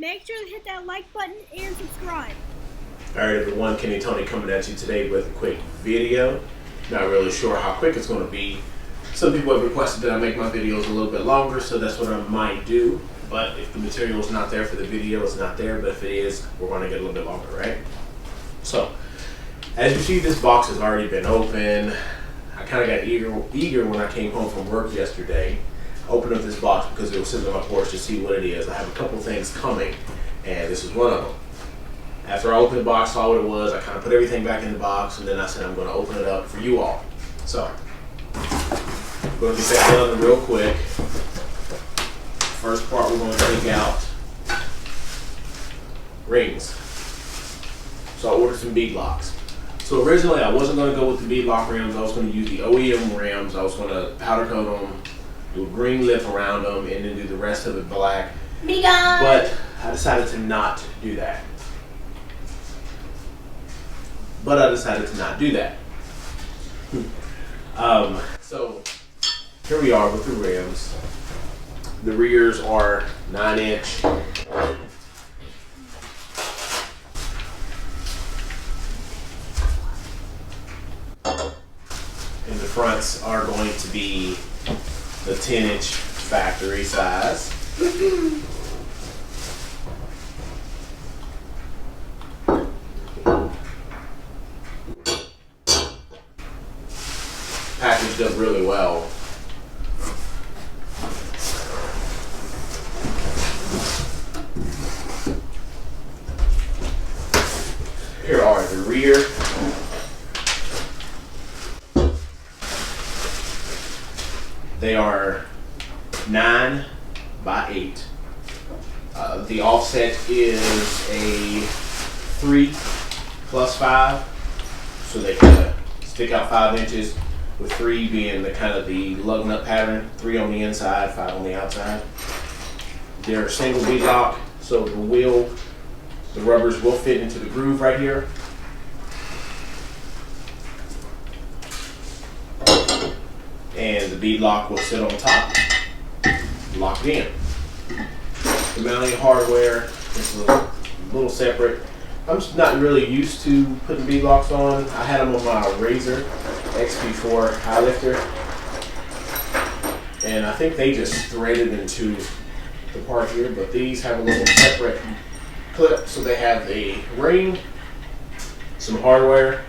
Make sure to hit that like button and subscribe. Alright everyone, Kenny Tony coming at you today with a quick video. Not really sure how quick it's going to be. Some people have requested that I make my videos a little bit longer, so that's what I might do. But if the material is not there for the video, it's not there. But if it is, we're going to get a little bit longer, right? So, as you see, this box has already been open. I kind of got eager when I came home from work yesterday. I opened up this box because it was sitting on my porch to see what it is. I have a couple things coming, and this is one of them. After I opened the box, saw what it was, I kind of put everything back in the box, and then I said I'm going to open it up for you all. So, I'm going to get that done real quick. First part, we're going to take out rings. So I ordered some beadlocks. So originally I wasn't going to go with the beadlock rims. I was going to use the OEM rims. I was going to powder coat them, do a green lip around them, and then do the rest of it black. But I decided to not do that. So here we are with the rims. The rears are 9-inch. And the fronts are going to be the 10-inch factory size. Packaged up really well. Here are the rear. They are 9 by 8. The offset is a 3 plus 5, so they kind of stick out 5 inches, with 3 being the kind of the lug nut pattern, 3 on the inside, 5 on the outside. They're single beadlock, so the rubbers will fit into the groove right here. And the beadlock will sit on top, lock it in. The mounting hardware is a little separate. I'm just not really used to putting beadlocks on. I had them on my Razor XP4 high lifter, and I think they just threaded into the part here, but these have a little separate clip, so they have a ring, some hardware,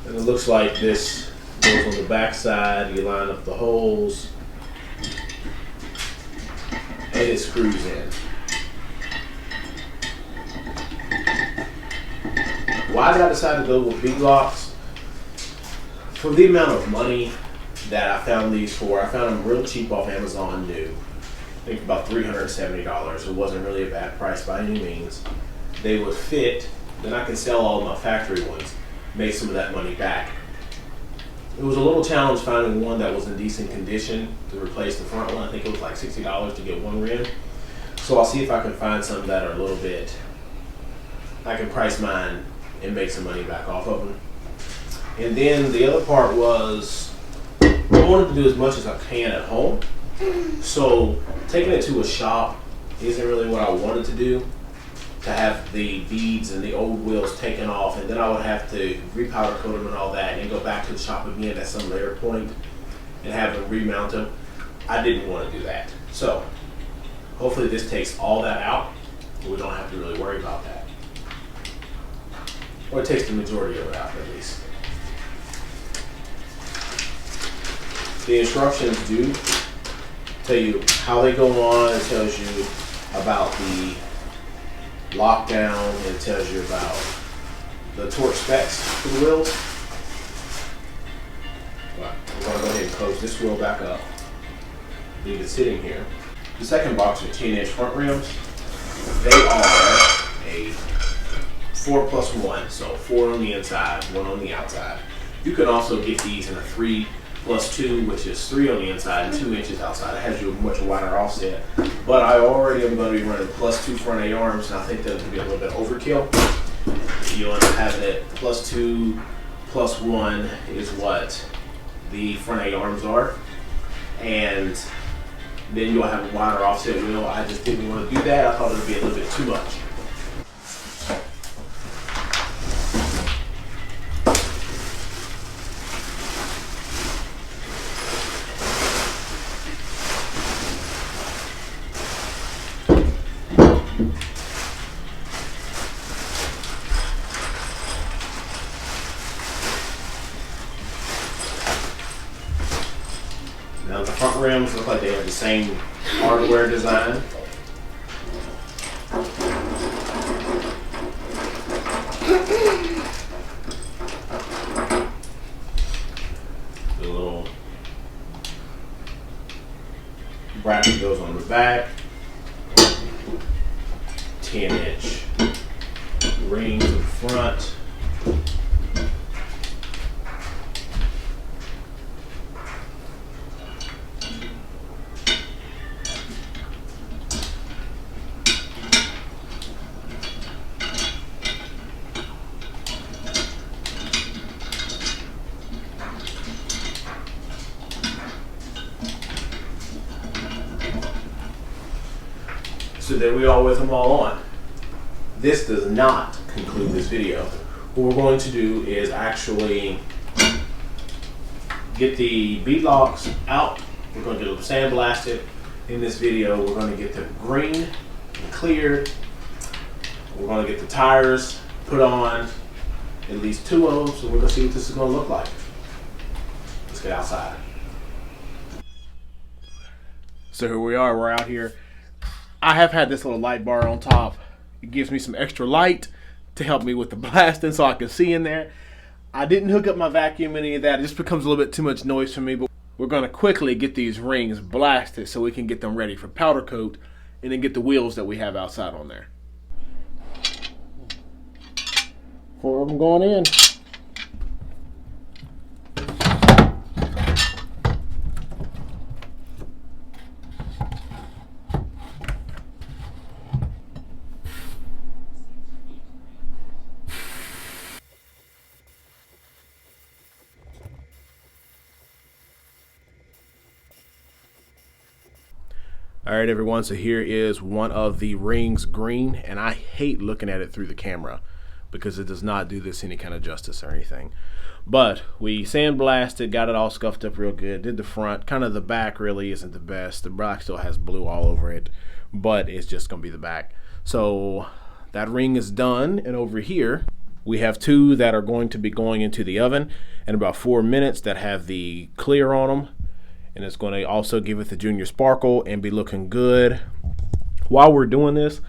and it looks like this goes on the back side. You line up the holes, and it screws in. Why did I decide to go with beadlocks? For the amount of money that I found these for, I found them real cheap off Amazon new. I think about $370. It wasn't really a bad price by any means. They would fit, then I can sell all of my factory ones, make some of that money back. It was a little challenge finding one that was in decent condition to replace the front one. I think it was like $60 to get one rim. So I'll see if I can find some that are a little bit, I can price mine and make some money back off of them. And then the other part was, I wanted to do as much as I can at home. So taking it to a shop isn't really what I wanted to do, to have the beads and the old wheels taken off, and then I would have to repowder coat them and all that, and go back to the shop again at some later point and have them remount them. I didn't want to do that. So hopefully this takes all that out, and we don't have to really worry about that. Or it takes the majority of it out at least. The instructions do tell you how they go on. It tells you about the lockdown. It tells you about the torque specs for the wheels. But I'm going to go ahead and close this wheel back up. Leave it sitting here. The second box are 10-inch front rims. They are a 4 plus 1, so 4 on the inside, 1 on the outside. You can also get these in a 3 plus 2, which is 3 on the inside and 2 inches outside. It has you a much wider offset. But I already am going to be running plus 2 front A arms, and I think that's going to be a little bit overkill. You'll end up having it plus 2 plus 1 is what the front A arms are. And then you'll have a wider offset wheel. I just didn't want to do that. I thought it would be a little bit too much. Now the front rims look like they have the same hardware design. The little bracket goes on the back. 10-inch rings in front. So there we are with them all on. This does not conclude this video. What we're going to do is actually get the beadlocks out. We're going to get them sandblasted. In this video, we're going to get them green and cleared. We're going to get the tires put on, at least 2 of them, so we're going to see what this is going to look like. Let's get outside. So here we are, we're out here. I have had this little light bar on top. It gives me some extra light to help me with the blasting so I can see in there. I didn't hook up my vacuum, any of that. It just becomes a little bit too much noise for me, but we're going to quickly get these rings blasted so we can get them ready for powder coat and then get the wheels that we have outside on there. 4 of them going in. All right, everyone, so here is one of the rings green, and I hate looking at it through the camera because it does not do this any kind of justice or anything. But we sandblasted, got it all scuffed up real good, did the front. Kind of the back really isn't the best. The back still has blue all over it, but it's just going to be the back. So that ring is done, and over here we have 2 that are going to be going into the oven in about 4 minutes that have the clear on them. And it's going to also give it the junior sparkle and be looking good. While we're doing this,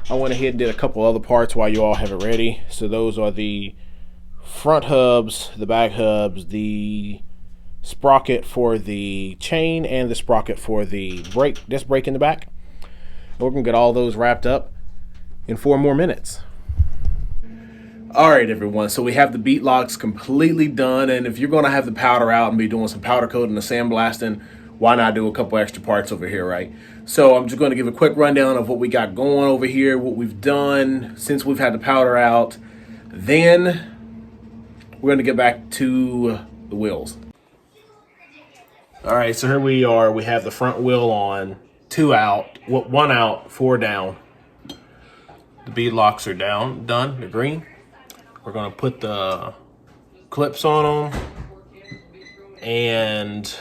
I went ahead and did a couple other parts while you all have it ready. So those are the front hubs, the back hubs, the sprocket for the chain, and the sprocket for the brake, disc brake in the back. And we're going to get all those wrapped up in 4 more minutes. All right, everyone, so we have the beadlocks completely done, and if you're going to have the powder out and be doing some powder coating and sandblasting, why not do a couple extra parts over here, right? So I'm just going to give a quick rundown of what we got going over here, what we've done since we've had the powder out. Then we're going to get back to the wheels. All right, so here we are. We have the front wheel on, 2 out, 1 out, 4 down. The beadlocks are done, they're green. We're going to put the clips on them, and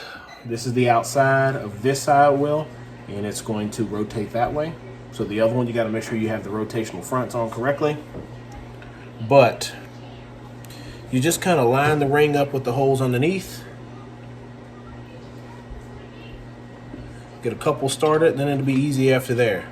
this is the outside of this side wheel, and it's going to rotate that way. So the other one, you got to make sure you have the rotational fronts on correctly. But you just kind of line the ring up with the holes underneath. Get a couple started, and then it'll be easy after there.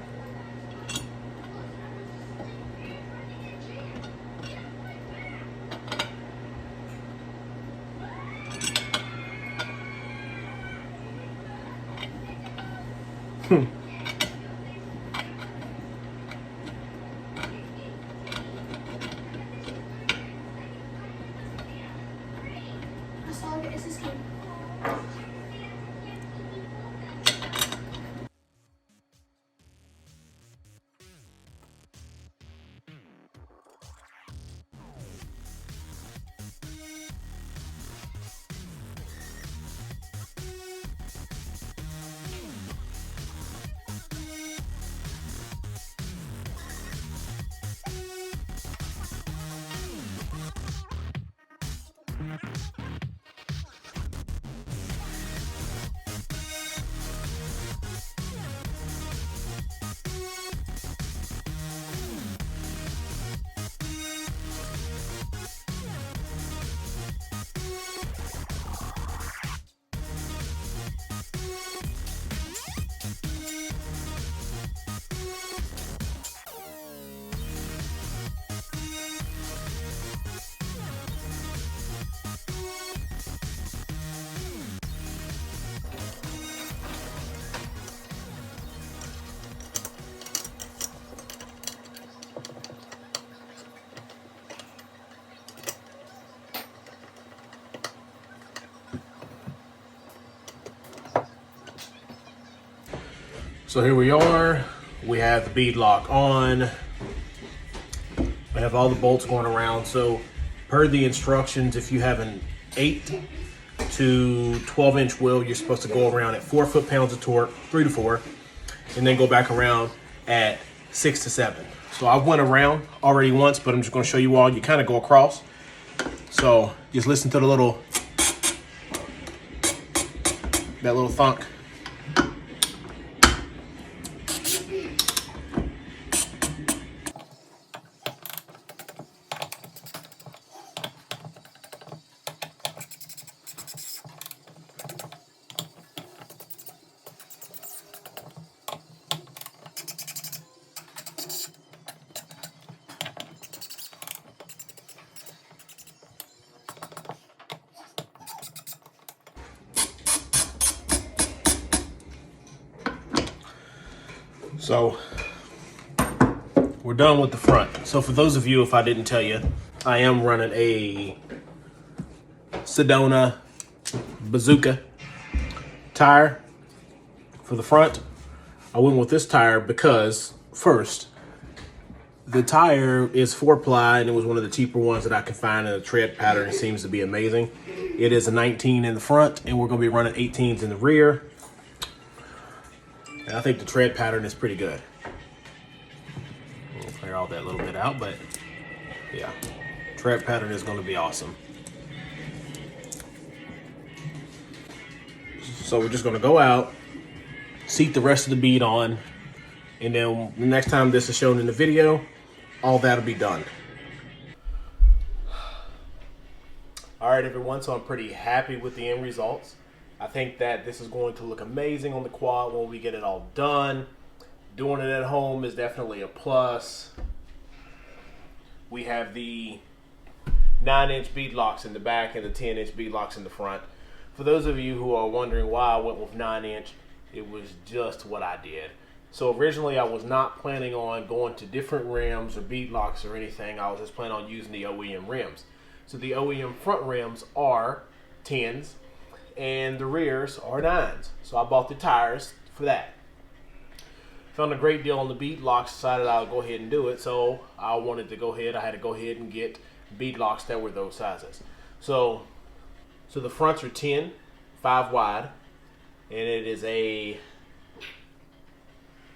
So here we are. We have the bead lock on. We have all the bolts going around. So per the instructions, if you have an 8 to 12 inch wheel, you're supposed to go around at 4 foot-pounds of torque, 3 to 4, and then go back around at 6 to 7. So I went around already once, but I'm just gonna show you all. You kind of go across. So just listen to the that little thunk. So we're done with the front. So for those of you, if I didn't tell you, I am running a Sedona Bazooka tire for the front. I went with this tire because first, the tire is 4-ply and it was one of the cheaper ones that I could find, and the tread pattern seems to be amazing. It is a 19 in the front and we're gonna be running 18s in the rear. And I think the tread pattern is pretty good. We'll clear all that little bit out, but yeah, tread pattern is going to be awesome. So we're just going to go out, seat the rest of the bead on, and then the next time this is shown in the video, all that'll be done. All right, everyone, so I'm pretty happy with the end results. I think that this is going to look amazing on the quad when we get it all done. Doing it at home is definitely a plus. We have the 9-inch beadlocks in the back and the 10-inch beadlocks in the front. For those of you who are wondering why I went with 9-inch, it was just what I did. So originally I was not planning on going to different rims or beadlocks or anything. I was just planning on using the OEM rims. So the OEM front rims are 10s. And the rears are 9s. So I bought the tires for that. Found a great deal on the beadlocks, decided I'll go ahead and do it. So I wanted to go ahead, I had to go ahead and get beadlocks that were those sizes. So the fronts are 10, 5 wide, and it is a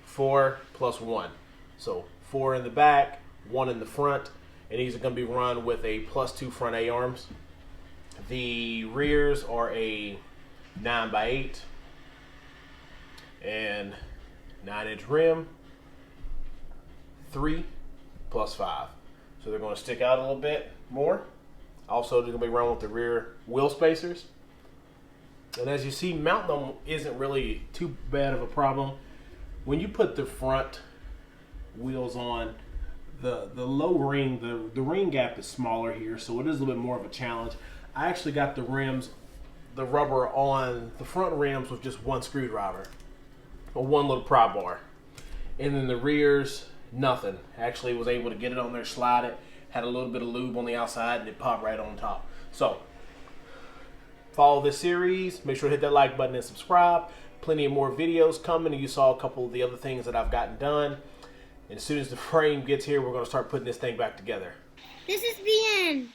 4 plus 1. So 4 in the back, 1 in the front, and these are going to be run with a +2 front A-arms. The rears are a 9x8 and 9-inch rim, 3 plus 5. So they're going to stick out a little bit more. Also, they're going to be run with the rear wheel spacers. And as you see, mounting them isn't really too bad of a problem. When you put the front wheels on, the low ring, the ring gap is smaller here, so it is a little bit more of a challenge. I actually got the rims, the rubber on the front rims with just one screwdriver, or one little pry bar. And then the rears, nothing. Actually was able to get it on there, slide it, had a little bit of lube on the outside, and it popped right on top. So, follow this series, make sure to hit that like button and subscribe. Plenty of more videos coming, and you saw a couple of the other things that I've gotten done. And as soon as the frame gets here, we're going to start putting this thing back together. This is the end.